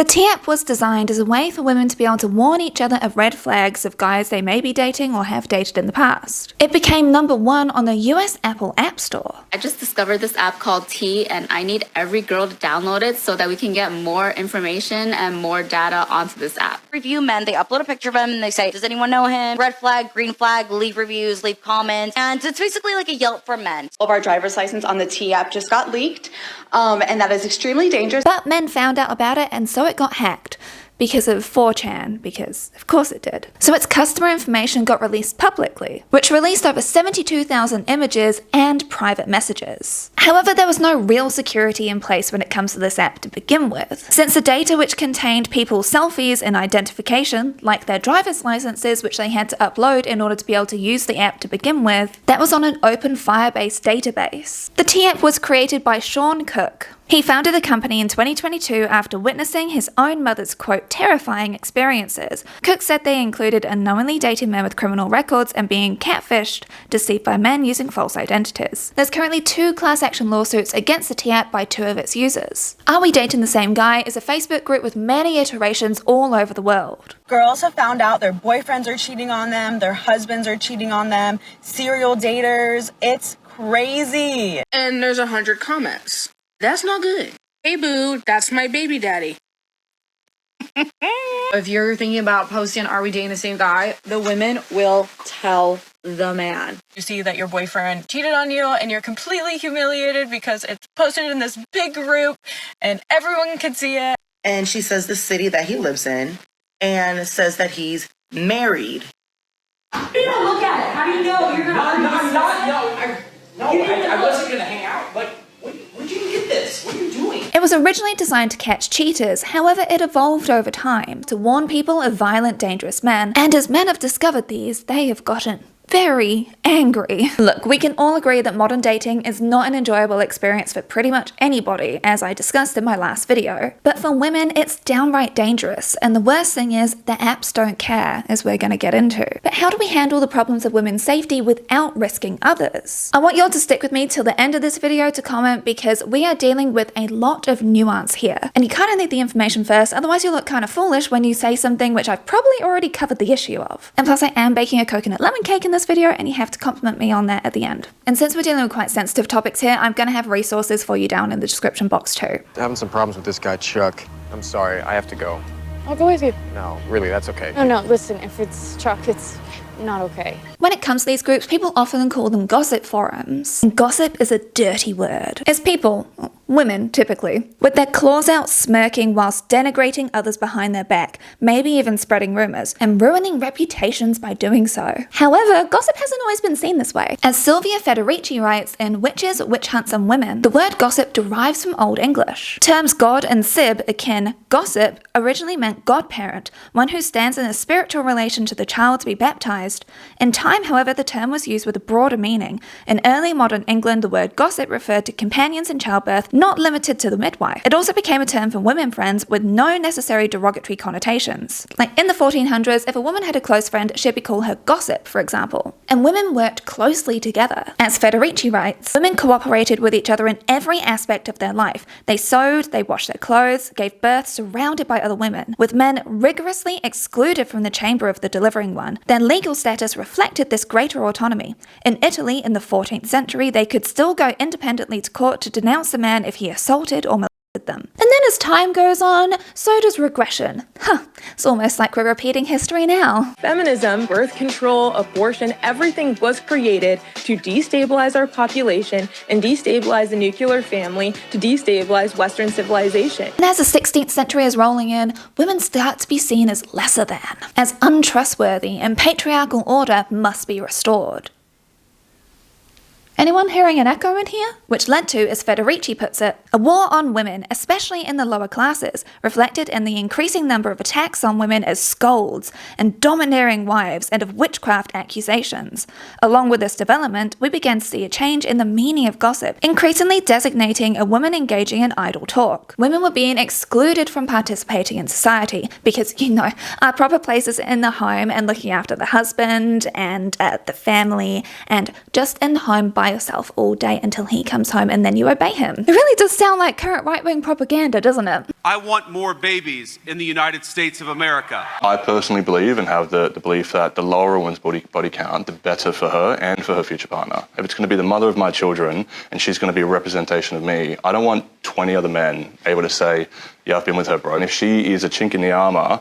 The T-app was designed as a way for women to be able to warn each other of red flags of guys they may be dating or have dated in the past. It became #1 on the US Apple App Store. I just discovered this app called T, and I need every girl to download it so that we can get more information and more data onto this app. Review men, they upload a picture of him and they say, does anyone know him? Red flag, green flag, leave reviews, leave comments, and it's basically like a Yelp for men. All of our driver's license on the T app just got leaked, and that is extremely dangerous. But men found out about it, and so it got hacked. Because of 4chan, because of course it did. So its customer information got released publicly, which released over 72,000 images and private messages. However, there was no real security in place when it comes to this app to begin with, since the data which contained people's selfies and identification, like their driver's licenses which they had to upload in order to be able to use the app to begin with, that was on an open Firebase database. The T-app was created by Sean Cook. He founded the company in 2022 after witnessing his own mother's, quote, terrifying experiences. Cook said they included unknowingly dating men with criminal records and being catfished, deceived by men using false identities. There's currently 2 class action lawsuits against the T-app by 2 of its users. Are We Dating the Same Guy is a Facebook group with many iterations all over the world. Girls have found out their boyfriends are cheating on them, their husbands are cheating on them, serial daters. It's crazy. And there's 100 comments. That's not good. Hey boo, that's my baby daddy. If you're thinking about posting, are we dating the same guy? The women will tell the man. You see that your boyfriend cheated on you and you're completely humiliated because it's posted in this big group and everyone can see it. And she says the city that he lives in and says that he's married. You don't look at it. How do you know you're gonna I wasn't gonna hang out. Like, where'd you get this? What are you doing? It was originally designed to catch cheaters, however it evolved over time to warn people of violent, dangerous men, and as men have discovered these, they have gotten very angry. Look, we can all agree that modern dating is not an enjoyable experience for pretty much anybody, as I discussed in my last video. But for women, it's downright dangerous, and the worst thing is the apps don't care, as we're gonna get into. But how do we handle the problems of women's safety without risking others? I want y'all to stick with me till the end of this video to comment, because we are dealing with a lot of nuance here. And you kind of need the information first, otherwise you look kind of foolish when you say something which I've probably already covered the issue of. And plus I am baking a coconut lemon cake in this video, and you have to compliment me on that at the end. And since we're dealing with quite sensitive topics here, I'm gonna have resources for you down in the description box too. Having some problems with this guy, Chuck. I'm sorry, I have to go. I'll go with you. No, really, that's okay. No, listen, if it's Chuck, it's not okay. When it comes to these groups, people often call them gossip forums. And gossip is a dirty word. It's people, women typically, with their claws out smirking whilst denigrating others behind their back, maybe even spreading rumors, and ruining reputations by doing so. However, gossip hasn't always been seen this way. As Silvia Federici writes in Witches, Witch Hunts and Women, the word gossip derives from Old English. Terms god and sib akin, gossip originally meant godparent, one who stands in a spiritual relation to the child to be baptized. In time, however, the term was used with a broader meaning. In early modern England, the word gossip referred to companions in childbirth, not limited to the midwife. It also became a term for women friends with no necessary derogatory connotations. Like in the 1400s, if a woman had a close friend, she'd be called her gossip, for example. And women worked closely together. As Federici writes, women cooperated with each other in every aspect of their life. They sewed, they washed their clothes, gave birth surrounded by other women, with men rigorously excluded from the chamber of the delivering one. Their legal status reflected this greater autonomy. In Italy, in the 14th century, they could still go independently to court to denounce a man if he assaulted or molested them. And then as time goes on, so does regression. It's almost like we're repeating history now. Feminism, birth control, abortion, everything was created to destabilize our population and destabilize the nuclear family, to destabilize Western civilization. And as the 16th century is rolling in, women start to be seen as lesser than, as untrustworthy, and patriarchal order must be restored. Anyone hearing an echo in here? Which led to, as Federici puts it, a war on women, especially in the lower classes, reflected in the increasing number of attacks on women as scolds and domineering wives, and of witchcraft accusations. Along with this development, we began to see a change in the meaning of gossip, increasingly designating a woman engaging in idle talk. Women were being excluded from participating in society because, our proper places in the home and looking after the husband and the family, and just in the home by by yourself all day until he comes home and then you obey him. It really does sound like current right-wing propaganda, doesn't it? I want more babies in the United States of America. I personally believe and have the belief that the lower a woman's body count, the better for her and for her future partner. If it's going to be the mother of my children and she's going to be a representation of me, I don't want 20 other men able to say, yeah, I've been with her, bro. And if she is a chink in the armor,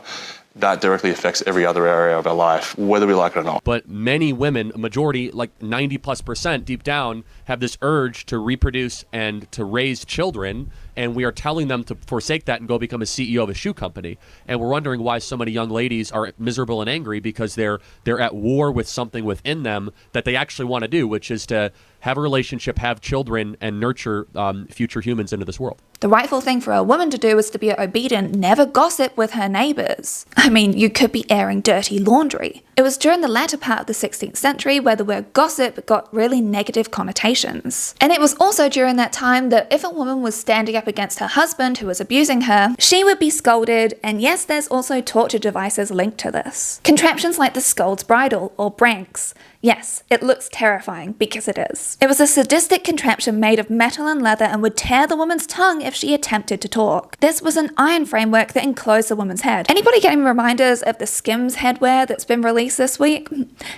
that directly affects every other area of our life, whether we like it or not. But many women, a majority, like 90+% deep down, have this urge to reproduce and to raise children, and we are telling them to forsake that and go become a CEO of a shoe company. And we're wondering why so many young ladies are miserable and angry, because they're at war with something within them that they actually want to do, which is to have a relationship, have children, and nurture future humans into this world. The rightful thing for a woman to do is to be obedient, never gossip with her neighbours. I mean, you could be airing dirty laundry. It was during the latter part of the 16th century where the word gossip got really negative connotations. And it was also during that time that if a woman was standing up against her husband who was abusing her, she would be scolded, and yes, there's also torture devices linked to this. Contraptions like the scold's bridle or branks. Yes, it looks terrifying because it is. It was a sadistic contraption made of metal and leather and would tear the woman's tongue if she attempted to talk. This was an iron framework that enclosed the woman's head. Anybody getting reminders of the Skims headwear that's been released this week?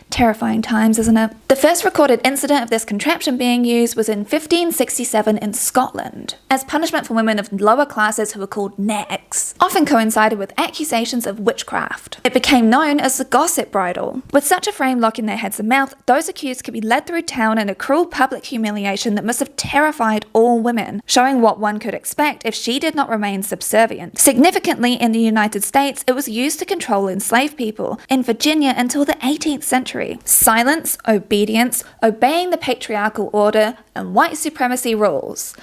Terrifying times, isn't it? The first recorded incident of this contraption being used was in 1567 in Scotland, as punishment for women of lower classes who were called negs, often coincided with accusations of witchcraft. It became known as the gossip bridle. With such a frame locking their heads and mouth, those accused could be led through town in a cruel public humiliation that must have terrified all women, showing what one could expect if she did not remain subservient. Significantly, in the United States, it was used to control enslaved people in Virginia until the 18th century. Silence, obedience, obeying the patriarchal order, and white supremacy rules.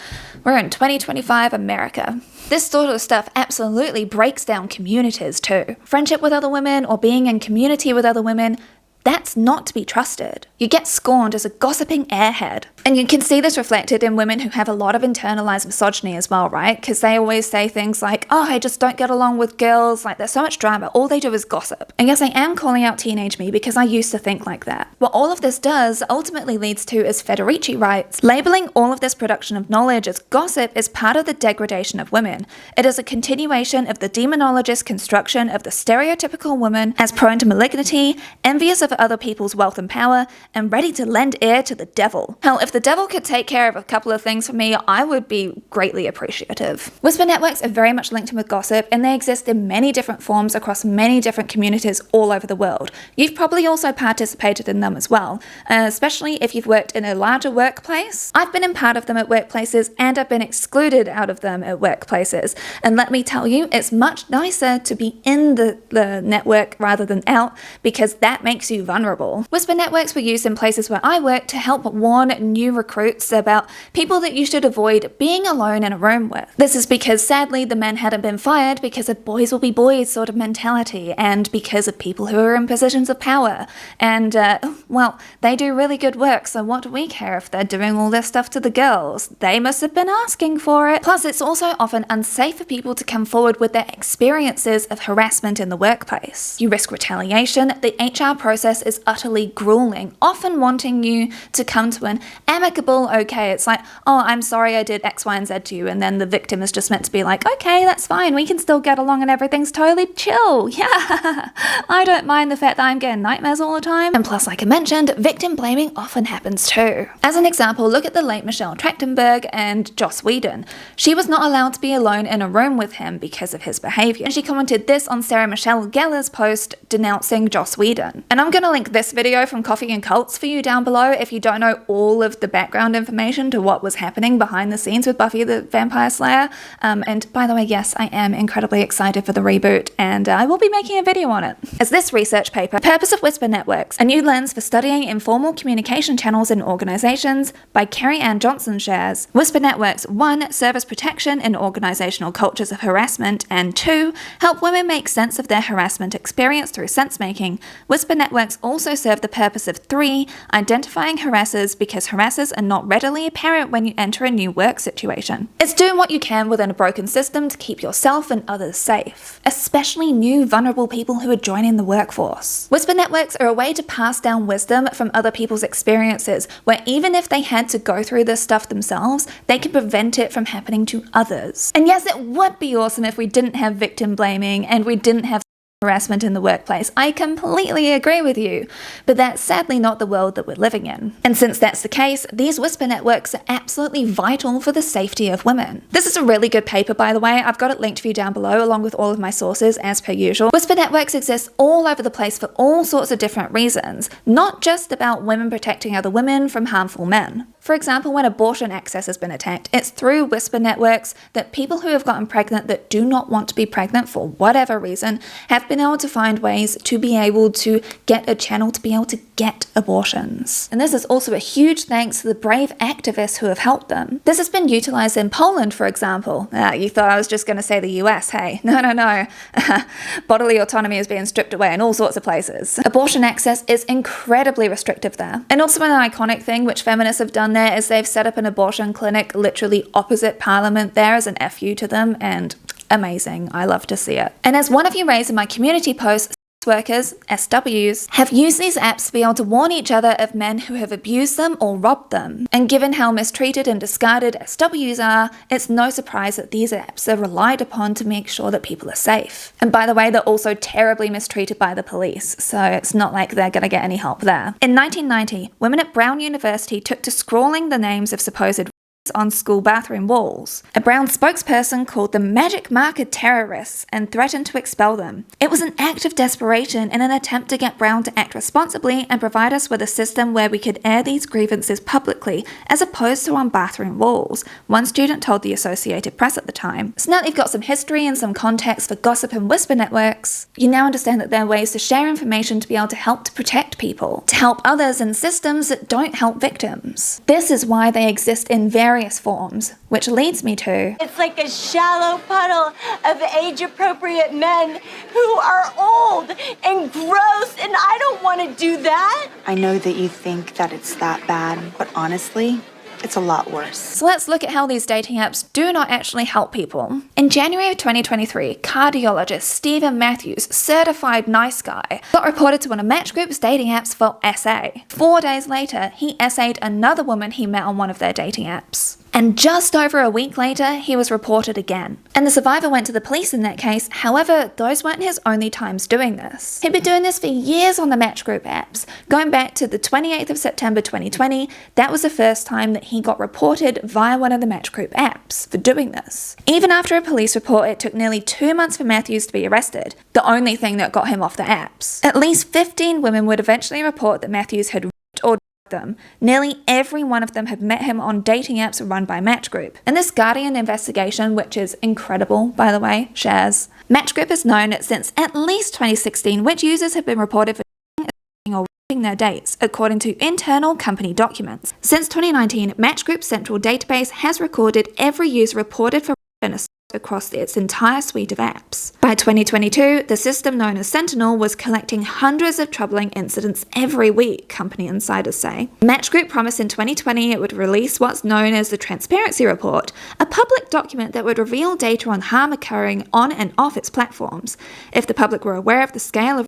We're in 2025 America. This sort of stuff absolutely breaks down communities too. Friendship with other women or being in community with other women, that's not to be trusted. You get scorned as a gossiping airhead. And you can see this reflected in women who have a lot of internalized misogyny as well, right? Because they always say things like, oh, I just don't get along with girls, like there's so much drama, all they do is gossip. And yes, I am calling out teenage me because I used to think like that. What all of this does ultimately leads to, as Federici writes, labeling all of this production of knowledge as gossip is part of the degradation of women. It is a continuation of the demonologist construction of the stereotypical woman as prone to malignity, envious of other people's wealth and power, and ready to lend ear to the devil. Hell, if the devil could take care of a couple of things for me, I would be greatly appreciative. Whisper networks are very much linked in with gossip, and they exist in many different forms across many different communities all over the world. You've probably also participated in them as well, especially if you've worked in a larger workplace. I've been in part of them at workplaces, and I've been excluded out of them at workplaces. And let me tell you, it's much nicer to be in the network rather than out, because that makes you vulnerable. Whisper networks were used in places where I work to help warn new recruits about people that you should avoid being alone in a room with. This is because sadly the men hadn't been fired because of boys will be boys sort of mentality, and because of people who are in positions of power. And well, they do really good work, so what do we care if they're doing all this stuff to the girls? They must have been asking for it. Plus, it's also often unsafe for people to come forward with their experiences of harassment in the workplace. You risk retaliation. The HR process is utterly grueling, often wanting you to come to an amicable okay. It's like, oh, I'm sorry I did X, Y, and Z to you, and then the victim is just meant to be like, okay, that's fine, we can still get along and everything's totally chill. Yeah, I don't mind the fact that I'm getting nightmares all the time. And plus, like I mentioned, victim blaming often happens too. As an example, look at the late Michelle Trachtenberg and Joss Whedon. She was not allowed to be alone in a room with him because of his behavior. And she commented this on Sarah Michelle Gellar's post denouncing Joss Whedon. And I'm gonna link this video from Coffee and Cults for you down below if you don't know all of the background information to what was happening behind the scenes with Buffy the Vampire Slayer. And by the way, yes, I am incredibly excited for the reboot, and I will be making a video on it. As this research paper, Purpose of Whisper Networks, a new lens for studying informal communication channels in organizations, by Carrie Ann Johnson shares, Whisper Networks 1. Serve as protection in organizational cultures of harassment, and 2. Help women make sense of their harassment experience through sense making. Whisper Networks also serve the purpose of 3. Identifying harassers, because harassment biases are not readily apparent when you enter a new work situation. It's doing what you can within a broken system to keep yourself and others safe, especially new vulnerable people who are joining the workforce. Whisper networks are a way to pass down wisdom from other people's experiences, where even if they had to go through this stuff themselves, they can prevent it from happening to others. And yes, it would be awesome if we didn't have victim blaming and we didn't have harassment in the workplace. I completely agree with you, but that's sadly not the world that we're living in. And since that's the case, these whisper networks are absolutely vital for the safety of women. This is a really good paper, by the way. I've got it linked for you down below along with all of my sources as per usual. Whisper networks exist all over the place for all sorts of different reasons, not just about women protecting other women from harmful men. For example, when abortion access has been attacked, it's through whisper networks that people who have gotten pregnant that do not want to be pregnant for whatever reason have been able to find ways to be able to get a channel to be able to get abortions. And this is also a huge thanks to the brave activists who have helped them. This has been utilized in Poland, for example. You thought I was just going to say the US, hey? No. Bodily autonomy is being stripped away in all sorts of places. Abortion access is incredibly restrictive there. And also an iconic thing which feminists have done there is they've set up an abortion clinic literally opposite Parliament there as an FU to them, and amazing. I love to see it. And as one of you raised in my community post, workers, SWs, have used these apps to be able to warn each other of men who have abused them or robbed them. And given how mistreated and discarded SWs are, it's no surprise that these apps are relied upon to make sure that people are safe. And by the way, they're also terribly mistreated by the police, so it's not like they're going to get any help there. In 1990, women at Brown University took to scrawling the names of supposed on school bathroom walls. A Brown spokesperson called them magic marker terrorists and threatened to expel them. It was an act of desperation in an attempt to get Brown to act responsibly and provide us with a system where we could air these grievances publicly as opposed to on bathroom walls, one student told the Associated Press at the time. So now that you've got some history and some context for gossip and whisper networks, you now understand that there are ways to share information to be able to help to protect people, to help others in systems that don't help victims. This is why they exist in various forms, which leads me to... It's like a shallow puddle of age-appropriate men who are old and gross, and I don't want to do that. I know that you think that it's that bad, but honestly, it's a lot worse. So let's look at how these dating apps do not actually help people. In January of 2023, cardiologist Stephen Matthews, certified nice guy, got reported to one of Match Group's dating apps for SA. 4 days later, he essayed another woman he met on one of their dating apps. And just over a week later, he was reported again. And the survivor went to the police in that case. However, those weren't his only times doing this. He'd been doing this for years on the Match Group apps. Going back to the 28th of September 2020, that was the first time that he got reported via one of the Match Group apps for doing this. Even after a police report, it took nearly 2 months for Matthews to be arrested, the only thing that got him off the apps. At least 15 women would eventually report that Matthews had raped or them. Nearly every one of them had met him on dating apps run by Match Group. And this Guardian investigation, which is incredible, by the way, shares, Match Group has known since at least 2016 which users have been reported for or raping their dates, according to internal company documents. Since 2019, Match Group's central database has recorded every user reported for an assault across its entire suite of apps. By 2022, the system known as Sentinel was collecting hundreds of troubling incidents every week, company insiders say. Match Group promised in 2020 it would release what's known as the Transparency Report, a public document that would reveal data on harm occurring on and off its platforms. If the public were aware of the scale of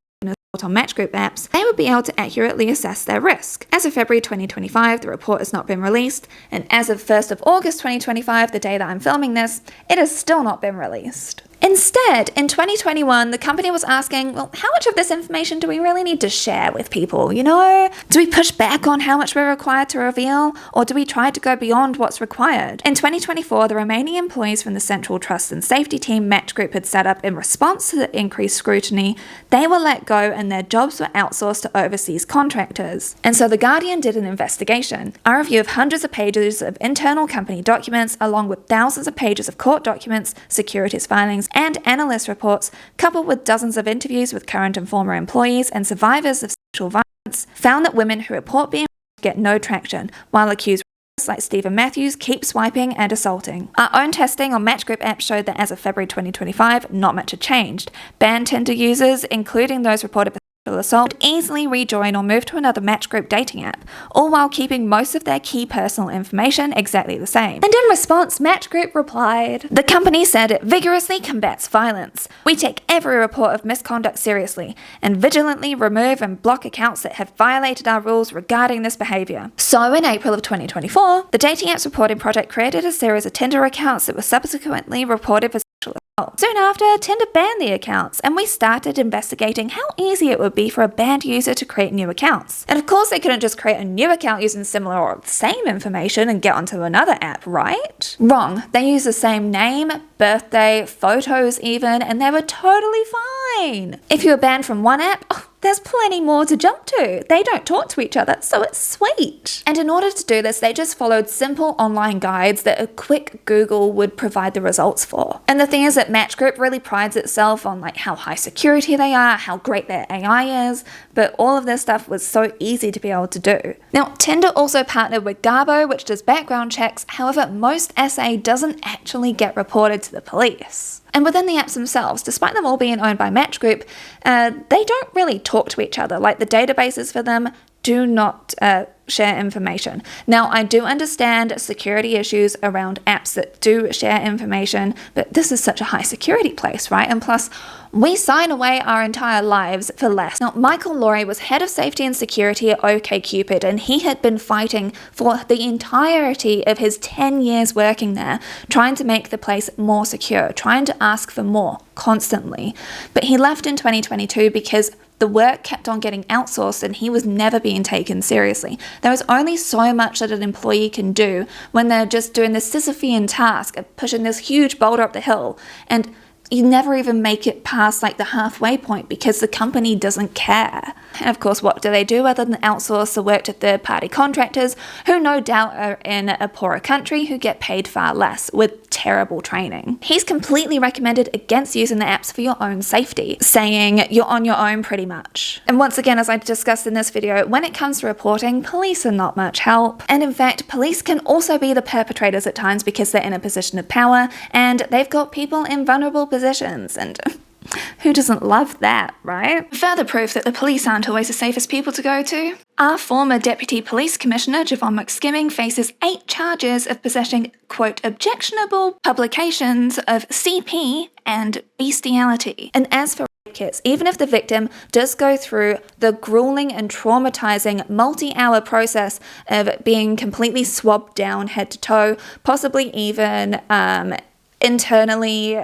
on Match Group apps, they would be able to accurately assess their risk. As of February 2025, the report has not been released, and as of 1st of August 2025, the day that I'm filming this, it has still not been released. Instead, in 2021, the company was asking, well, how much of this information do we really need to share with people, you know? Do we push back on how much we're required to reveal, or do we try to go beyond what's required? In 2024, the remaining employees from the Central Trust and Safety Team Match Group had set up in response to the increased scrutiny, they were let go and their jobs were outsourced to overseas contractors. And so The Guardian did an investigation, a review of hundreds of pages of internal company documents, along with thousands of pages of court documents, securities filings, and analyst reports, coupled with dozens of interviews with current and former employees and survivors of sexual violence, found that women who report being raped get no traction, while accused rapists like Stephen Matthews keep swiping and assaulting. Our own testing on Match Group apps showed that as of February 2025, not much had changed. Banned Tinder users, including those reported for assault would easily rejoin or move to another match group dating app, all while keeping most of their key personal information exactly the same. And in response, Match Group replied, "The company said it vigorously combats violence. We take every report of misconduct seriously and vigilantly remove and block accounts that have violated our rules regarding this behavior." So in April of 2024, the Dating Apps Reporting Project created a series of Tinder accounts that were subsequently reported for sexual assault. Soon after, Tinder banned the accounts, and we started investigating how easy it would be for a banned user to create new accounts. And of course, they couldn't just create a new account using similar or the same information and get onto another app, right? Wrong. They used the same name, birthday, photos even, and they were totally fine. If you were banned from one app, there's plenty more to jump to. They don't talk to each other, so it's sweet. And in order to do this, they just followed simple online guides that a quick Google would provide the results for. And the thing is that Match Group really prides itself on like how high security they are, how great their AI is, but all of this stuff was so easy to be able to do. Now, Tinder also partnered with Garbo, which does background checks. However, most SA doesn't actually get reported to the police. And within the apps themselves, despite them all being owned by Match Group, they don't really talk to each other. Like the databases for them do not share information. Now, I do understand security issues around apps that do share information, but this is such a high security place, right? And plus, we sign away our entire lives for less. Now, Michael Laurie was head of safety and security at OkCupid, and he had been fighting for the entirety of his 10 years working there, trying to make the place more secure, trying to ask for more constantly. But he left in 2022 because the work kept on getting outsourced and he was never being taken seriously. There is only so much that an employee can do when they're just doing this Sisyphean task of pushing this huge boulder up the hill, and you never even make it past like the halfway point because the company doesn't care. And of course, what do other than outsource the work to third-party contractors who no doubt are in a poorer country who get paid far less with terrible training. He's completely recommended against using the apps for your own safety, saying you're on your own pretty much. And once again, as I discussed in this video, when it comes to reporting, police are not much help. And in fact, police can also be the perpetrators at times because they're in a position of power and they've got people in vulnerable positions, and who doesn't love that, right? Further proof that the police aren't always the safest people to go to. Our former Deputy Police Commissioner, Javon McSkimming, faces 8 charges of possessing, quote, objectionable publications of CP and bestiality. And as for rape kits, even if the victim does go through the grueling and traumatizing multi-hour process of being completely swabbed down head to toe, possibly even internally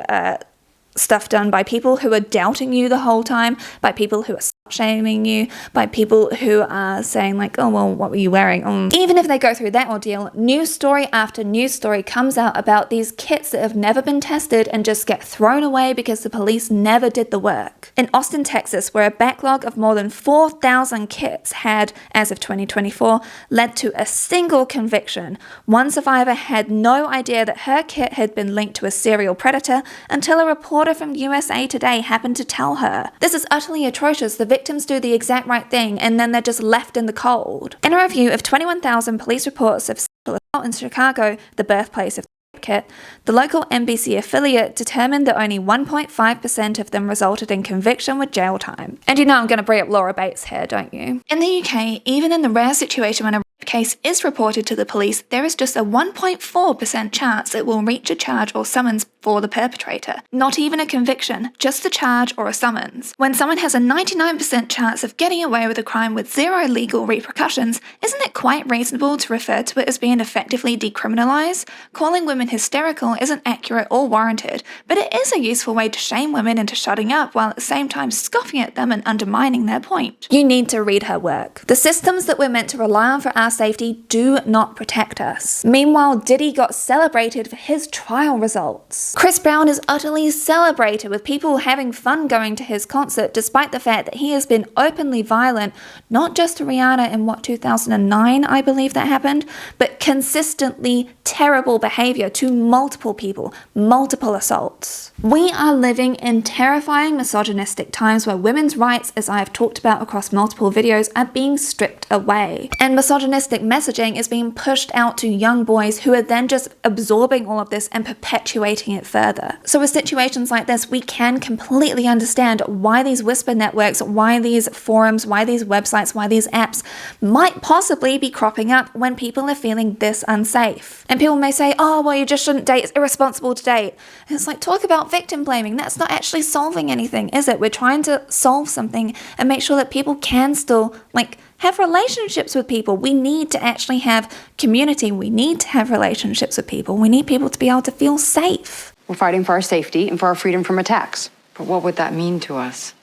stuff done by people who are doubting you the whole time, by people who are shaming you, by people who are saying like, oh, well, what were you wearing? Even if they go through that ordeal, news story after news story comes out about these kits that have never been tested and just get thrown away because the police never did the work. In Austin, Texas, where a backlog of more than 4,000 kits had, as of 2024, led to a single conviction, one survivor had no idea that her kit had been linked to a serial predator until a reporter from USA Today happened to tell her. This is utterly atrocious. The victims do the exact right thing and then they're just left in the cold. In a review of 21,000 police reports of sexual assault in Chicago, the birthplace of the kit, the local NBC affiliate determined that only 1.5% of them resulted in conviction with jail time. And you know I'm going to bring up Laura Bates here, don't you? In the UK, even in the rare situation when a case is reported to the police, there is just a 1.4% chance it will reach a charge or summons for the perpetrator. Not even a conviction, just a charge or a summons. When someone has a 99% chance of getting away with a crime with zero legal repercussions, isn't it quite reasonable to refer to it as being effectively decriminalised? Calling women hysterical isn't accurate or warranted, but it is a useful way to shame women into shutting up while at the same time scoffing at them and undermining their point. You need to read her work. The systems that we're meant to rely on for our safety do not protect us. Meanwhile, Diddy got celebrated for his trial results. Chris Brown is utterly celebrated with people having fun going to his concert despite the fact that he has been openly violent, not just to Rihanna in 2009, I believe that happened, but consistently terrible behavior to multiple people, multiple assaults. We are living in terrifying misogynistic times where women's rights, as I have talked about across multiple videos, are being stripped away. And misogynistic extremistic messaging is being pushed out to young boys who are then just absorbing all of this and perpetuating it further. So with situations like this, we can completely understand why these whisper networks, why these forums, why these websites, why these apps might possibly be cropping up when people are feeling this unsafe. And people may say, oh, well, you just shouldn't date, it's irresponsible to date. And it's like, talk about victim blaming. That's not actually solving anything, is it? We're trying to solve something and make sure that people can still, like, have relationships with people. We need to actually have community. We need to have relationships with people. We need people to be able to feel safe. We're fighting for our safety and for our freedom from attacks. But what would that mean to us?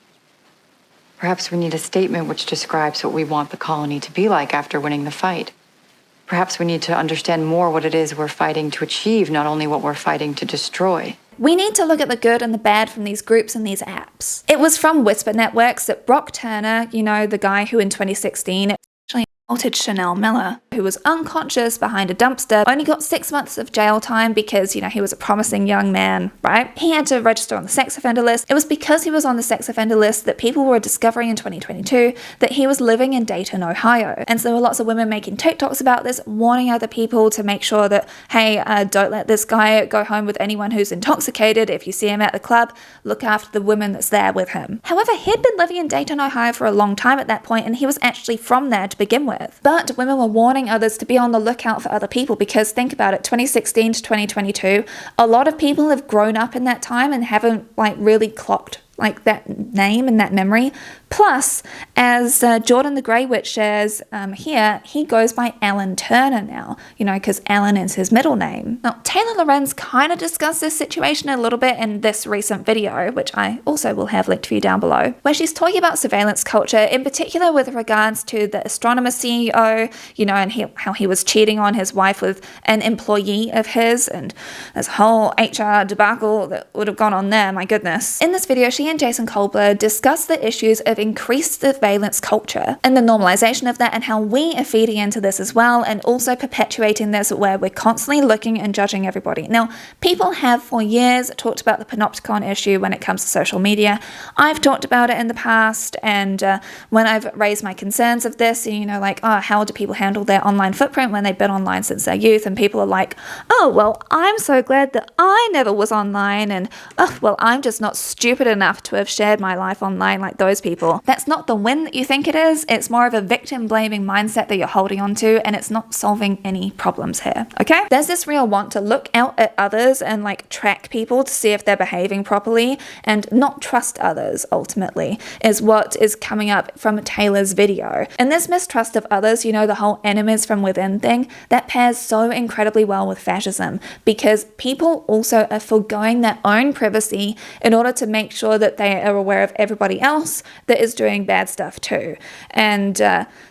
Perhaps we need a statement which describes what we want the colony to be like after winning the fight. Perhaps we need to understand more what it is we're fighting to achieve, not only what we're fighting to destroy. We need to look at the good and the bad from these groups and these apps. It was from Whisper Networks that Brock Turner, you know, the guy who in 2016 actually assaulted Chanel Miller, who was unconscious behind a dumpster, only got 6 months of jail time because, you know, he was a promising young man, right? He had to register on the sex offender list. It was because he was on the sex offender list that people were discovering in 2022 that he was living in Dayton, Ohio. And so there were lots of women making TikToks about this, warning other people to make sure that, hey, don't let this guy go home with anyone who's intoxicated. If you see him at the club, look after the woman that's there with him. However, he'd been living in Dayton, Ohio for a long time at that point, and he was actually from there to begin with. But women were warning others to be on the lookout for other people because think about it, 2016 to 2022, a lot of people have grown up in that time and haven't like really clocked like that name and that memory. Plus, as Jordan the Grey Witch shares here, he goes by Alan Turner now, you know, because Alan is his middle name. Now, Taylor Lorenz kind of discussed this situation a little bit in this recent video, which I also will have linked for you down below, where she's talking about surveillance culture, in particular with regards to the astronomer CEO, you know, and how he was cheating on his wife with an employee of his, and this whole HR debacle that would have gone on there, my goodness. In this video, she and Jason Kolber discuss the issues of increased surveillance culture and the normalization of that and how we are feeding into this as well and also perpetuating this where we're constantly looking and judging everybody. Now, people have for years talked about the panopticon issue when it comes to social media. I've talked about it in the past, and when I've raised my concerns of this, you know, like, oh, how do people handle their online footprint when they've been online since their youth? And people are like, oh, well, I'm so glad that I never was online, and oh, well, I'm just not stupid enough to have shared my life online like those people. That's not the win that you think it is. It's more of a victim blaming mindset that you're holding on to, and it's not solving any problems here, okay? There's this real want to look out at others and like track people to see if they're behaving properly and not trust others, ultimately, is what is coming up from Taylor's video. And this mistrust of others, you know, the whole enemies from within thing, that pairs so incredibly well with fascism because people also are foregoing their own privacy in order to make sure that they are aware of everybody else that is doing bad stuff too. And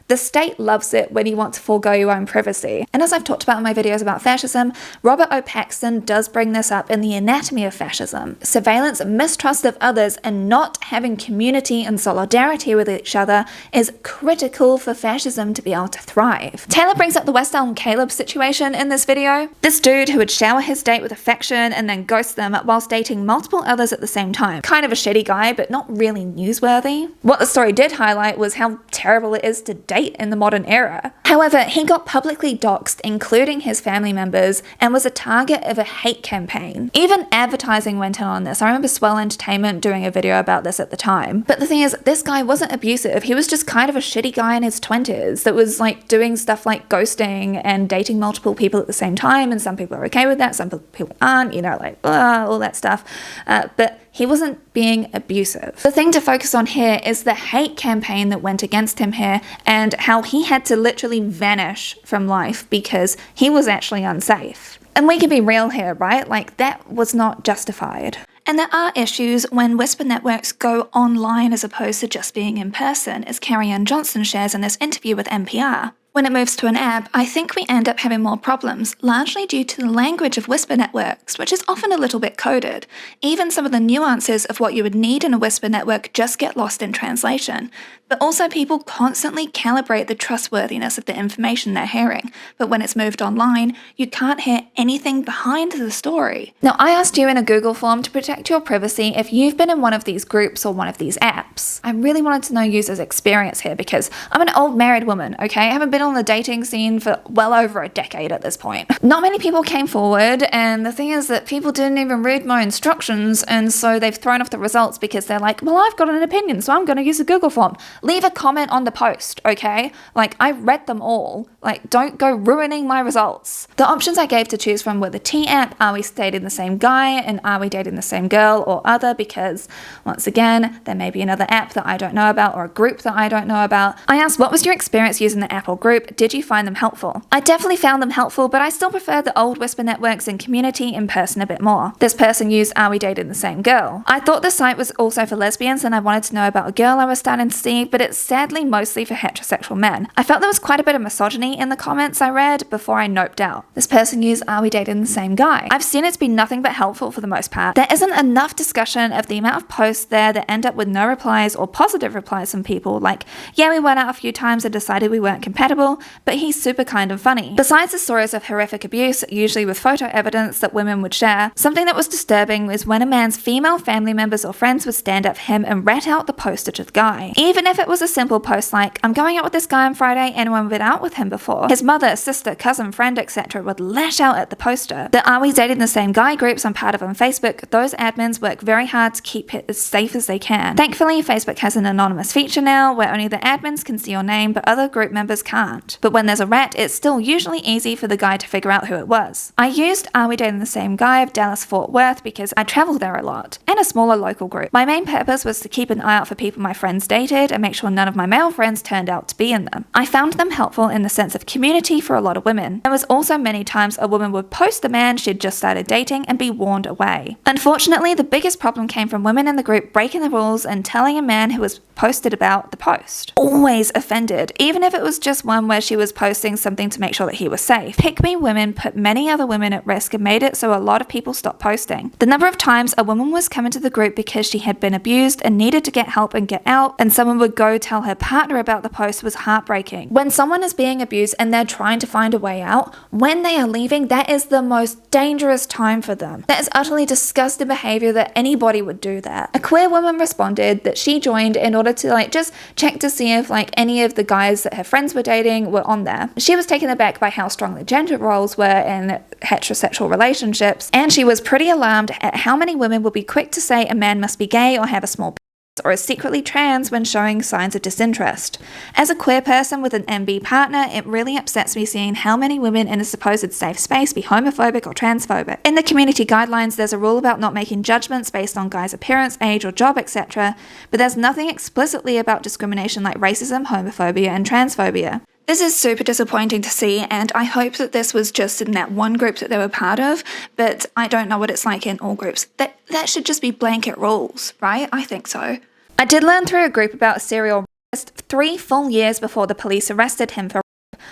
the state loves it when you want to forego your own privacy. And as I've talked about in my videos about fascism, Robert O. Paxton does bring this up in The Anatomy of Fascism. Surveillance, mistrust of others, and not having community and solidarity with each other is critical for fascism to be able to thrive. Taylor brings up the West Elm Caleb situation in this video. This dude who would shower his date with affection and then ghost them whilst dating multiple others at the same time. Kind of a shitty guy, but not really newsworthy. What the story did highlight was how terrible it is to date in the modern era. However, he got publicly doxxed, including his family members, and was a target of a hate campaign. Even advertising went in on this. I remember Swell Entertainment doing a video about this at the time. But the thing is, this guy wasn't abusive. He was just kind of a shitty guy in his 20s that was like doing stuff like ghosting and dating multiple people at the same time, and some people are okay with that, some people aren't, you know, like all that stuff. But he wasn't being abusive. The thing to focus on here is the hate campaign that went against him here and how he had to literally vanish from life because he was actually unsafe. And we can be real here, right? Like, that was not justified. And there are issues when whisper networks go online as opposed to just being in person, as Carrie Ann Johnson shares in this interview with NPR. When it moves to an app, I think we end up having more problems, largely due to the language of whisper networks, which is often a little bit coded. Even some of the nuances of what you would need in a whisper network just get lost in translation. But also people constantly calibrate the trustworthiness of the information they're hearing. But when it's moved online, you can't hear anything behind the story. Now, I asked you in a Google form to protect your privacy if you've been in one of these groups or one of these apps. I really wanted to know users' experience here because I'm an old married woman, okay? I haven't been on the dating scene for well over a decade at this point. Not many people came forward, and the thing is that people didn't even read my instructions, and so they've thrown off the results because they're like, well, I've got an opinion, so I'm going to use a Google form. Leave a comment on the post, okay? Like, I read them all. Like, don't go ruining my results. The options I gave to choose from were the T app, are we dating the same guy, and are we dating the same girl, or other, because once again, there may be another app that I don't know about or a group that I don't know about. I asked, what was your experience using the app or group? Did you find them helpful? I definitely found them helpful, but I still prefer the old Whisper networks and community in person a bit more. This person used Are We Dating the Same Girl? I thought the site was also for lesbians and I wanted to know about a girl I was starting to see, but it's sadly mostly for heterosexual men. I felt there was quite a bit of misogyny in the comments I read before I noped out. This person used Are We Dating the Same Guy? I've seen it's been nothing but helpful for the most part. There isn't enough discussion of the amount of posts there that end up with no replies or positive replies from people like, yeah, we went out a few times and decided we weren't compatible, but he's super kind and funny. Besides the stories of horrific abuse, usually with photo evidence that women would share, something that was disturbing was when a man's female family members or friends would stand up for him and rat out the poster to the guy. Even if it was a simple post like, I'm going out with this guy on Friday, anyone been out with him before? His mother, sister, cousin, friend, etc. would lash out at the poster. The Are We Dating the Same Guy groups I'm part of on Facebook, those admins work very hard to keep it as safe as they can. Thankfully, Facebook has an anonymous feature now where only the admins can see your name but other group members can't. But when there's a rat, it's still usually easy for the guy to figure out who it was. I used Are We Dating the Same Guy of Dallas Fort Worth because I travel there a lot, and a smaller local group. My main purpose was to keep an eye out for people my friends dated and make sure none of my male friends turned out to be in them. I found them helpful in the sense of community for a lot of women. There was also many times a woman would post the man she'd just started dating and be warned away. Unfortunately, the biggest problem came from women in the group breaking the rules and telling a man who was posted about the post. Always offended, even if it was just one where she was posting something to make sure that he was safe. Pick Me women put many other women at risk and made it so a lot of people stopped posting. The number of times a woman was coming to the group because she had been abused and needed to get help and get out, and someone would go tell her partner about the post was heartbreaking. When someone is being abused and they're trying to find a way out, when they are leaving, that is the most dangerous time for them. That is utterly disgusting behavior that anybody would do that. A queer woman responded that she joined in order to just check to see if any of the guys that her friends were dating were on there. She was taken aback by how strong the gender roles were in heterosexual relationships, and she was pretty alarmed at how many women would be quick to say a man must be gay or have a small or is secretly trans when showing signs of disinterest. As a queer person with an MB partner, it really upsets me seeing how many women in a supposed safe space be homophobic or transphobic. In the community guidelines, there's a rule about not making judgments based on guys' appearance, age or job, etc., but there's nothing explicitly about discrimination like racism, homophobia and transphobia. This is super disappointing to see, and I hope that this was just in that one group that they were part of, but I don't know what it's like in all groups. That should just be blanket rules, right? I think so. I did learn through a group about a serial rapist 3 full years before the police arrested him for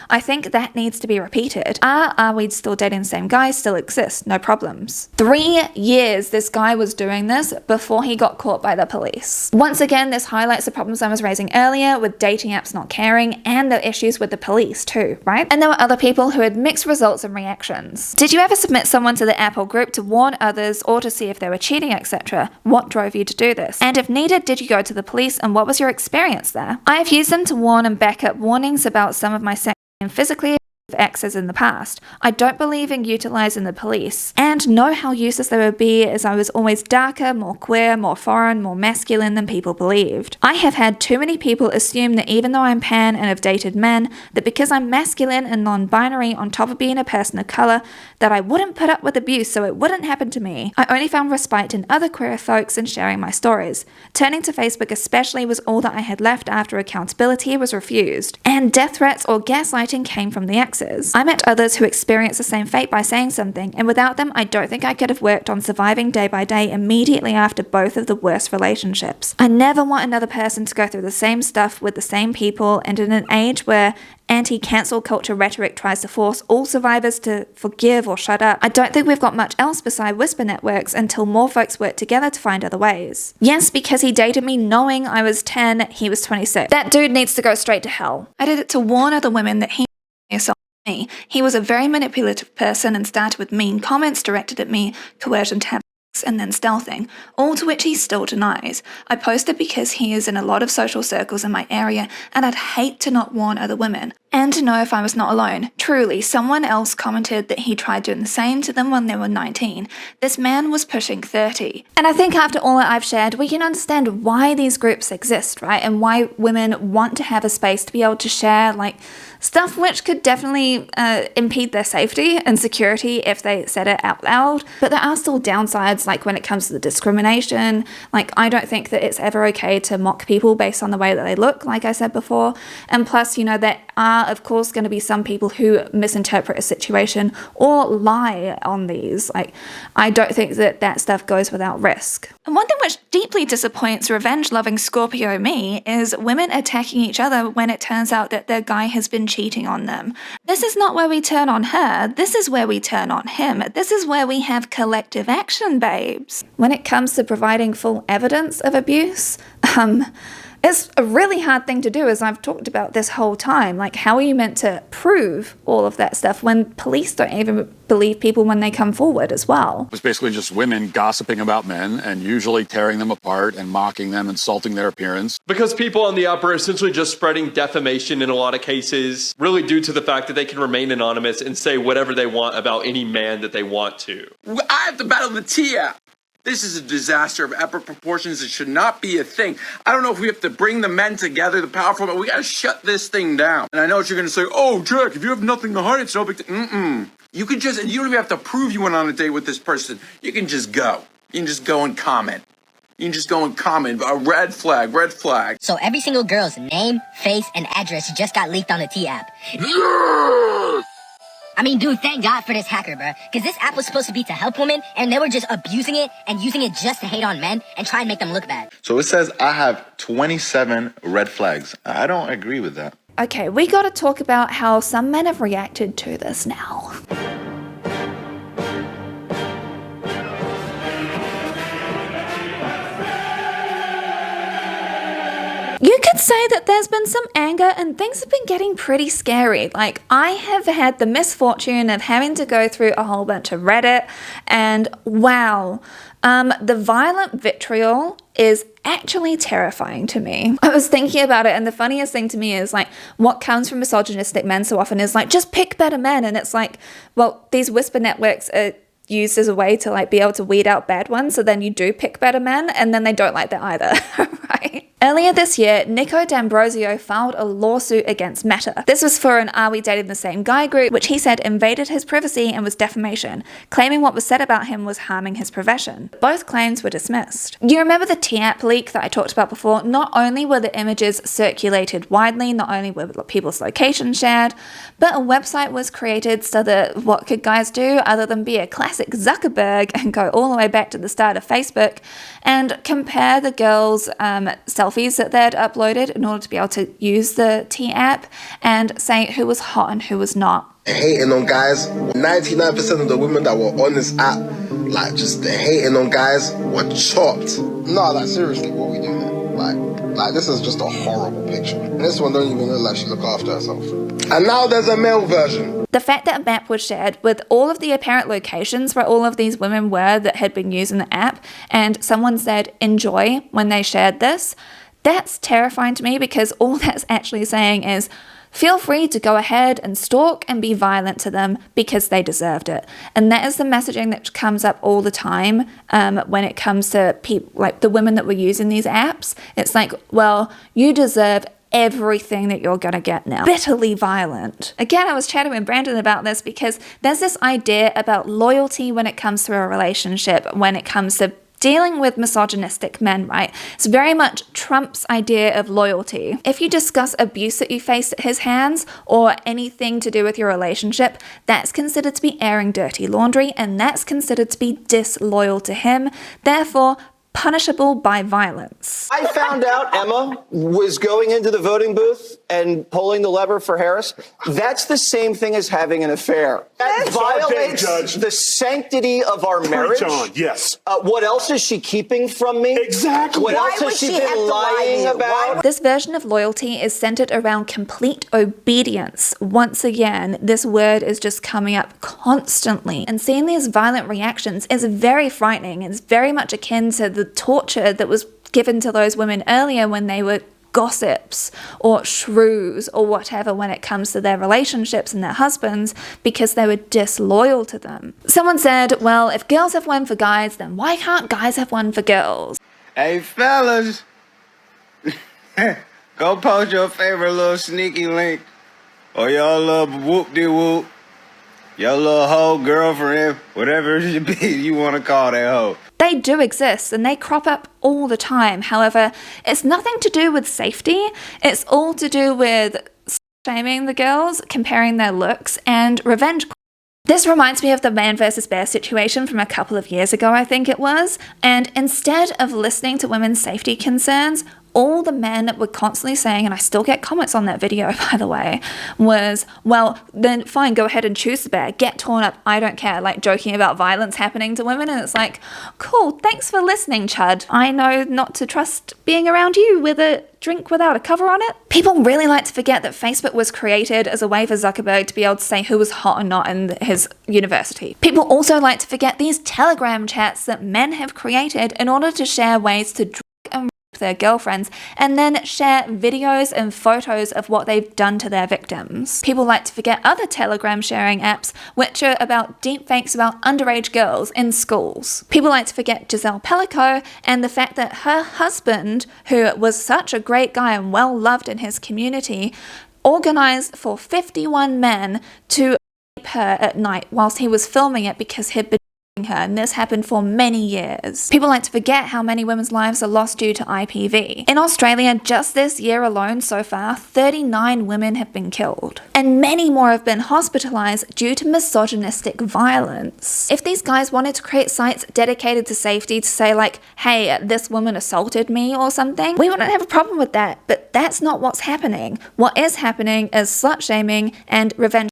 I think that needs to be repeated. Are we still dating the same guy still exists, no problems. 3 years this guy was doing this before he got caught by the police. Once again, this highlights the problems I was raising earlier with dating apps not caring and the issues with the police too, right? And there were other people who had mixed results and reactions. Did you ever submit someone to the app or group to warn others or to see if they were cheating, etc.? What drove you to do this? And if needed, did you go to the police and what was your experience there? I have used them to warn and back up warnings about some of my and physically exes in the past. I don't believe in utilizing the police and know how useless they would be, as I was always darker, more queer, more foreign, more masculine than people believed. I have had too many people assume that even though I'm pan and have dated men, that because I'm masculine and non-binary on top of being a person of color, that I wouldn't put up with abuse so it wouldn't happen to me. I only found respite in other queer folks and sharing my stories. Turning to Facebook especially was all that I had left after accountability was refused, and death threats or gaslighting came from the exes. I met others who experienced the same fate by saying something, and without them I don't think I could have worked on surviving day by day immediately after both of the worst relationships. I never want another person to go through the same stuff with the same people, and in an age where anti-cancel culture rhetoric tries to force all survivors to forgive or shut up, I don't think we've got much else beside whisper networks until more folks work together to find other ways. Yes, because he dated me knowing I was 10, he was 26. That dude needs to go straight to hell. I did it to warn other women that he me. He was a very manipulative person and started with mean comments directed at me, coercion tactics, and then stealthing, all to which he still denies. I posted because he is in a lot of social circles in my area and I'd hate to not warn other women. And to know if I was not alone. Truly, someone else commented that he tried doing the same to them when they were 19. This man was pushing 30. And I think after all that I've shared, we can understand why these groups exist, right? And why women want to have a space to be able to share, like, stuff which could definitely impede their safety and security if they said it out loud. But there are still downsides, like when it comes to the discrimination. Like, I don't think that it's ever okay to mock people based on the way that they look, like I said before. And plus, you know, there are, of course, going to be some people who misinterpret a situation or lie on these. Like, I don't think that that stuff goes without risk. And one thing which deeply disappoints revenge-loving Scorpio me is women attacking each other when it turns out that their guy has been cheating on them. This is not where we turn on her, this is where we turn on him. This is where we have collective action, babes. When it comes to providing full evidence of abuse, it's a really hard thing to do, as I've talked about this whole time. Like, how are you meant to prove all of that stuff when police don't even believe people when they come forward as well? It's basically just women gossiping about men and usually tearing them apart and mocking them, insulting their appearance. Because people on the app are essentially just spreading defamation in a lot of cases, really due to the fact that they can remain anonymous and say whatever they want about any man that they want to. I have to battle the T app. This is a disaster of epic proportions. It should not be a thing. I don't know if we have to bring the men together, the powerful, but we got to shut this thing down. And I know what you're going to say. Oh, Jack, if you have nothing to hide, it's no big deal. You can just, and you don't even have to prove you went on a date with this person. You can just go. You can just go and comment. You can just go and comment. A red flag, red flag. So every single girl's name, face, and address just got leaked on the T app. Yes! I mean, dude, thank God for this hacker, bro. Because this app was supposed to be to help women, and they were just abusing it and using it just to hate on men and try and make them look bad. So it says I have 27 red flags. I don't agree with that. Okay, we gotta talk about how some men have reacted to this now. You could say that there's been some anger and things have been getting pretty scary. Like, I have had the misfortune of having to go through a whole bunch of Reddit, and wow, the violent vitriol is actually terrifying to me. I was thinking about it, and the funniest thing to me is, like, what comes from misogynistic men so often is like, just pick better men. And it's like, well, these whisper networks are used as a way to, like, be able to weed out bad ones, so then you do pick better men, and then they don't like that either, right? Earlier this year, Nico D'Ambrosio filed a lawsuit against Meta. This was for an Are We Dating the Same Guy group, which he said invaded his privacy and was defamation, claiming what was said about him was harming his profession. Both claims were dismissed. You remember the T-app leak that I talked about before? Not only were the images circulated widely, not only were people's locations shared, but a website was created so that what could guys do other than be a classic Zuckerberg and go all the way back to the start of Facebook and compare the girls' selfies that they'd uploaded in order to be able to use the T-app and say who was hot and who was not. Hating on guys, 99% of the women that were on this app, like, just hating on guys were chopped. No, like, seriously, what we doing here? Like, this is just a horrible picture. And this one don't even look like she look after herself. And now there's a male version. The fact that a map was shared with all of the apparent locations where all of these women were that had been using the app, and someone said enjoy when they shared this, that's terrifying to me, because all that's actually saying is feel free to go ahead and stalk and be violent to them because they deserved it. And that is the messaging that comes up all the time when it comes to people, like the women that were using these apps. It's like, well, you deserve everything that you're gonna get now. Bitterly violent. Again, I was chatting with Brandon about this because there's this idea about loyalty when it comes to a relationship, when it comes to dealing with misogynistic men, right? It's very much Trump's idea of loyalty. If you discuss abuse that you faced at his hands or anything to do with your relationship, that's considered to be airing dirty laundry, and that's considered to be disloyal to him. Therefore, punishable by violence. I found out Emma was going into the voting booth and pulling the lever for Harris. That's the same thing as having an affair. That violates the sanctity of our marriage. Yes. What else is she keeping from me? Exactly. What else has she been lying about? This version of loyalty is centered around complete obedience. Once again, this word is just coming up constantly. And seeing these violent reactions is very frightening. It's very much akin to the torture that was given to those women earlier when they were gossips or shrews or whatever when it comes to their relationships and their husbands because they were disloyal to them. Someone said, well, if girls have one for guys, then why can't guys have one for girls? Hey, fellas, go post your favorite little sneaky link or your little whoop-de-whoop, your little hoe, girlfriend, whatever it should be you want to call that hoe. They do exist and they crop up all the time. However, it's nothing to do with safety. It's all to do with shaming the girls, comparing their looks, and revenge. This reminds me of the man versus bear situation from a couple of years ago, I think it was. And instead of listening to women's safety concerns, all the men were constantly saying, and I still get comments on that video, by the way, was, well, then fine, go ahead and choose the bear, get torn up, I don't care, like joking about violence happening to women. And it's like, cool, thanks for listening, Chud. I know not to trust being around you with a drink without a cover on it. People really like to forget that Facebook was created as a way for Zuckerberg to be able to say who was hot or not in his university. People also like to forget these Telegram chats that men have created in order to share ways to drug and their girlfriends and then share videos and photos of what they've done to their victims. People like to forget other Telegram sharing apps which are about deepfakes about underage girls in schools. People like to forget Giselle Pellico and the fact that her husband, who was such a great guy and well loved in his community, organized for 51 men to rape her at night whilst he was filming it because he'd been her, and this happened for many years. People like to forget how many women's lives are lost due to IPV. In Australia, just this year alone so far, 39 women have been killed. And many more have been hospitalized due to misogynistic violence. If these guys wanted to create sites dedicated to safety to say like, hey, this woman assaulted me or something, we wouldn't have a problem with that. But that's not what's happening. What is happening is slut shaming and revenge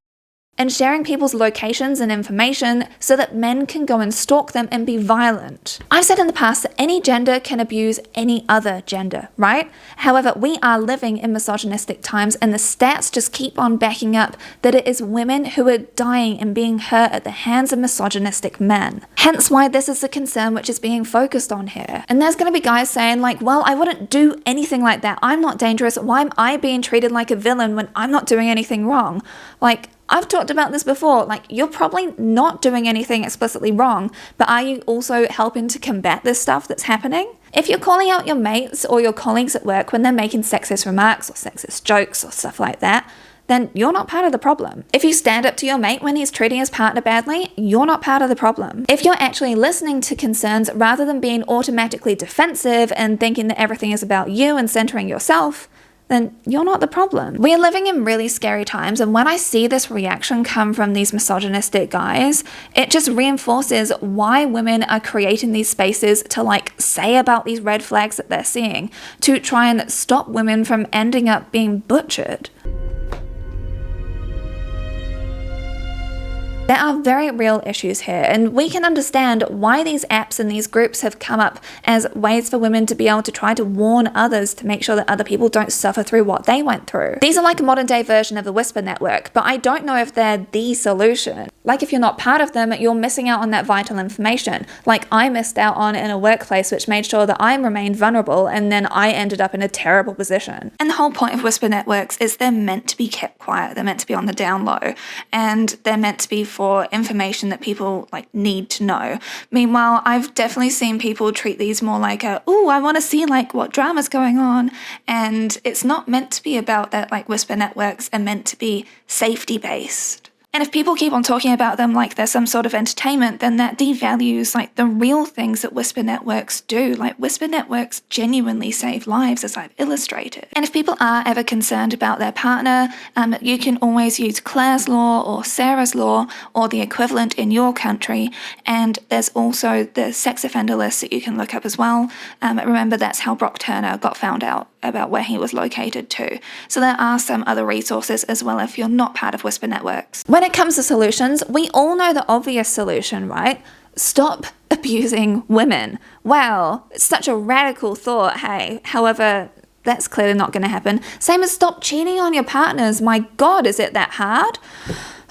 and sharing people's locations and information so that men can go and stalk them and be violent. I've said in the past that any gender can abuse any other gender, right? However, we are living in misogynistic times and the stats just keep on backing up that it is women who are dying and being hurt at the hands of misogynistic men. Hence why this is the concern which is being focused on here. And there's going to be guys saying like, well, I wouldn't do anything like that. I'm not dangerous. Why am I being treated like a villain when I'm not doing anything wrong? Like, I've talked about this before, like you're probably not doing anything explicitly wrong, but are you also helping to combat this stuff that's happening? If you're calling out your mates or your colleagues at work when they're making sexist remarks or sexist jokes or stuff like that, then you're not part of the problem. If you stand up to your mate when he's treating his partner badly, you're not part of the problem. If you're actually listening to concerns rather than being automatically defensive and thinking that everything is about you and centering yourself, then you're not the problem. We are living in really scary times, and when I see this reaction come from these misogynistic guys, it just reinforces why women are creating these spaces to like say about these red flags that they're seeing, to try and stop women from ending up being butchered. There are very real issues here, and we can understand why these apps and these groups have come up as ways for women to be able to try to warn others to make sure that other people don't suffer through what they went through. These are like a modern day version of the Whisper Network, but I don't know if they're the solution. Like if you're not part of them, you're missing out on that vital information. Like I missed out on in a workplace which made sure that I remained vulnerable and then I ended up in a terrible position. And the whole point of Whisper Networks is they're meant to be kept quiet, they're meant to be on the down low, and they're meant to be for information that people like need to know. Meanwhile, I've definitely seen people treat these more like oh, I want to see like what drama's going on, and it's not meant to be about that. Like Whisper Networks are meant to be safety based. And if people keep on talking about them like they're some sort of entertainment, then that devalues like the real things that Whisper Networks do. Like Whisper Networks genuinely save lives, as I've illustrated. And if people are ever concerned about their partner, you can always use Claire's Law or Sarah's Law or the equivalent in your country. And there's also the sex offender list that you can look up as well. Remember, that's how Brock Turner got found out about where he was located too. So there are some other resources as well if you're not part of Whisper Networks. When it comes to solutions, we all know the obvious solution, right? Stop abusing women. Wow, it's such a radical thought, hey. However, that's clearly not going to happen. Same as stop cheating on your partners. My God, is it that hard?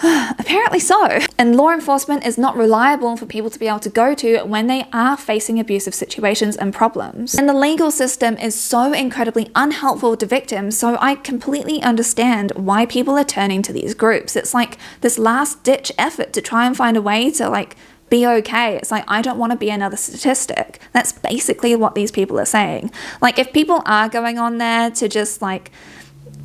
Apparently so. And law enforcement is not reliable for people to be able to go to when they are facing abusive situations and problems. And the legal system is so incredibly unhelpful to victims, so I completely understand why people are turning to these groups. It's like this last ditch effort to try and find a way to like be okay. It's like, I don't want to be another statistic. That's basically what these people are saying. Like, if people are going on there to just like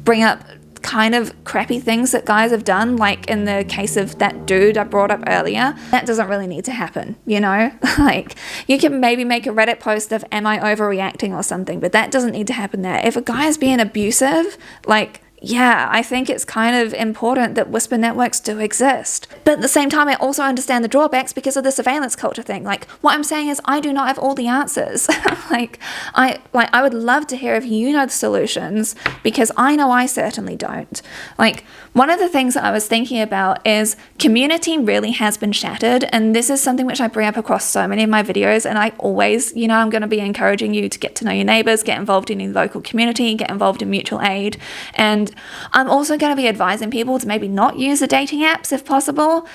bring up kind of crappy things that guys have done, like in the case of that dude I brought up earlier, that doesn't really need to happen, you know? Like, you can maybe make a Reddit post of, am I overreacting or something, but that doesn't need to happen there. If a guy is being abusive, like, yeah, I think it's kind of important that whisper networks do exist. But at the same time, I also understand the drawbacks because of the surveillance culture thing. Like, what I'm saying is I do not have all the answers. I would love to hear if you know the solutions, because I know I certainly don't. Like, one of the things that I was thinking about is community really has been shattered, and this is something which I bring up across so many of my videos, and I always, you know, I'm going to be encouraging you to get to know your neighbors, get involved in your local community, get involved in mutual aid, and I'm also going to be advising people to maybe not use the dating apps if possible,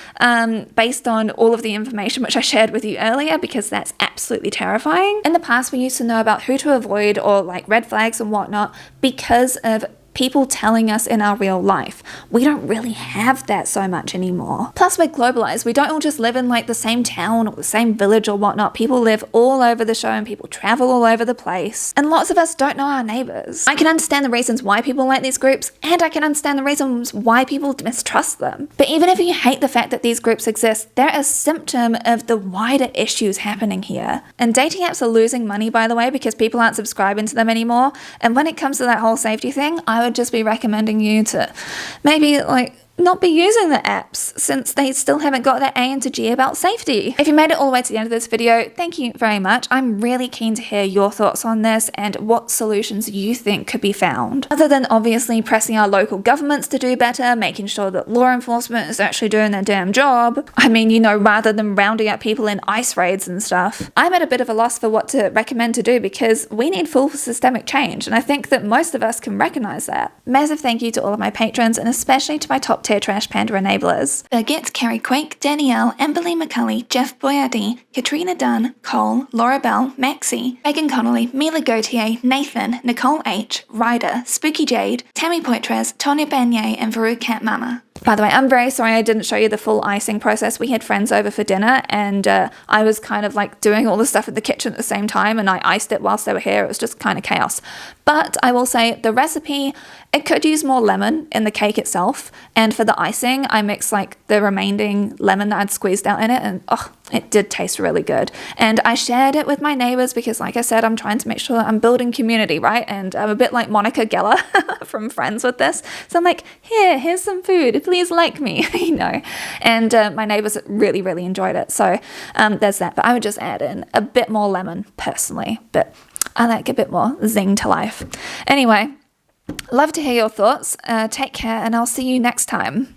based on all of the information which I shared with you earlier, because that's absolutely terrifying. In the past, we used to know about who to avoid or like red flags and whatnot because of people telling us in our real life. We don't really have that so much anymore. Plus, we're globalized. We don't all just live in like the same town or the same village or whatnot. People live all over the show and people travel all over the place. And lots of us don't know our neighbors. I can understand the reasons why people like these groups, and I can understand the reasons why people mistrust them. But even if you hate the fact that these groups exist, they're a symptom of the wider issues happening here. And dating apps are losing money, by the way, because people aren't subscribing to them anymore. And when it comes to that whole safety thing, I would just be recommending you to maybe like not be using the apps, since they still haven't got that A into G about safety. If you made it all the way to the end of this video, thank you very much. I'm really keen to hear your thoughts on this and what solutions you think could be found. Other than obviously pressing our local governments to do better, making sure that law enforcement is actually doing their damn job. I mean, you know, rather than rounding up people in ICE raids and stuff. I'm at a bit of a loss for what to recommend to do, because we need full systemic change, and I think that most of us can recognize that. Massive thank you to all of my patrons, and especially to my top tier Trash Panda enablers: Birgit, Carrie Quake, Danielle, Amberly McCulley, Jeff Boyardee, Katrina Dunn, Cole, Laura Bell, Maxie, Megan Connolly, Mila Gautier, Nathan, Nicole H, Ryder, Spooky Jade, Tammy Poitres, Tonya Banyay, and Varu Cat Mama. By the way, I'm very sorry I didn't show you the full icing process. We had friends over for dinner, and I was kind of like doing all the stuff in the kitchen at the same time, and I iced it whilst they were here. It was just kind of chaos. But I will say the recipe, it could use more lemon in the cake itself. And for the icing, I mixed like the remaining lemon that I'd squeezed out in it, and oh, it did taste really good. And I shared it with my neighbors because, like I said, I'm trying to make sure that I'm building community, right? And I'm a bit like Monica Geller from Friends with this. So I'm like, here's some food. Please like me, you know. And my neighbors really, really enjoyed it. So there's that. But I would just add in a bit more lemon personally. But I like a bit more zing to life. Anyway, love to hear your thoughts. Take care, and I'll see you next time.